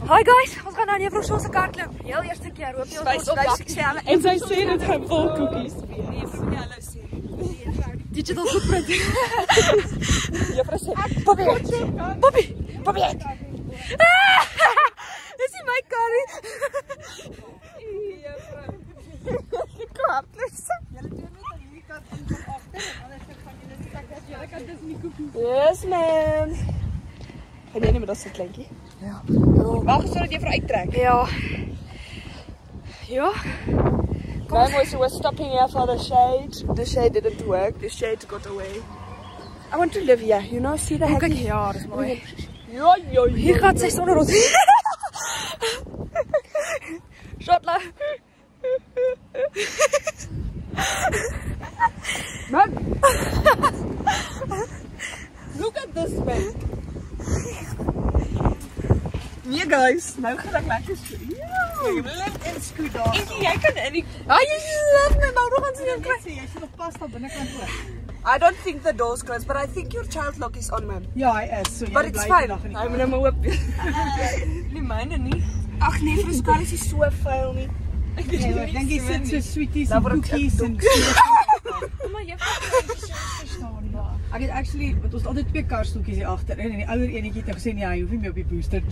Hi guys, ons gaan nou in Juffrou Shaw se kar klim. Heel eerste keer, hoop jy ons word opdak. En sy sê dit gaan vol koekies. Nee, vir my hallo sê. Digital footprint. Juffrou sê, "Poppy, Poppy, Poppy." dis nie my kar nie. Kwartlis. Julle doen net aan hierdie kant in van agter en anders van julle se sak as julle kan dis nie koekies. Yes, man. En jy neem dat so kleintjie. Ja. Wag sodat jy vir uittrek. Ja. Ja. Now we're stopping here for the shade. The shade didn't work. The shade got away. I want to live here, you know, see the Kyk, ja, dis mooi. Ja, ja, Hier gaan sy sonder ons. Shotla. Man. Look at this man. Nee guys, nou gaan ek lekker skoot. Ja, jy wil net in skoot daar. Jy kan in die Ah, jy love my, maar hoe gaan sy jou kry? Jy sien nog pasta binnekant ook. I don't think the door's closed, but I think your child lock is on, man. Ja, hy is. So But it's fine. I mean, I'm oop. Nie myne nie. Ag nee, vir Scar is hy so vuil nie. Ek dink jy sit so sweeties Dan en word ek koekies en Maar jy verstaan maar. ek het actually, want ons het altyd 2 karstoeltjies hier agter en die ouer enetjie het gesê nee, hy hoef nie meer op die booster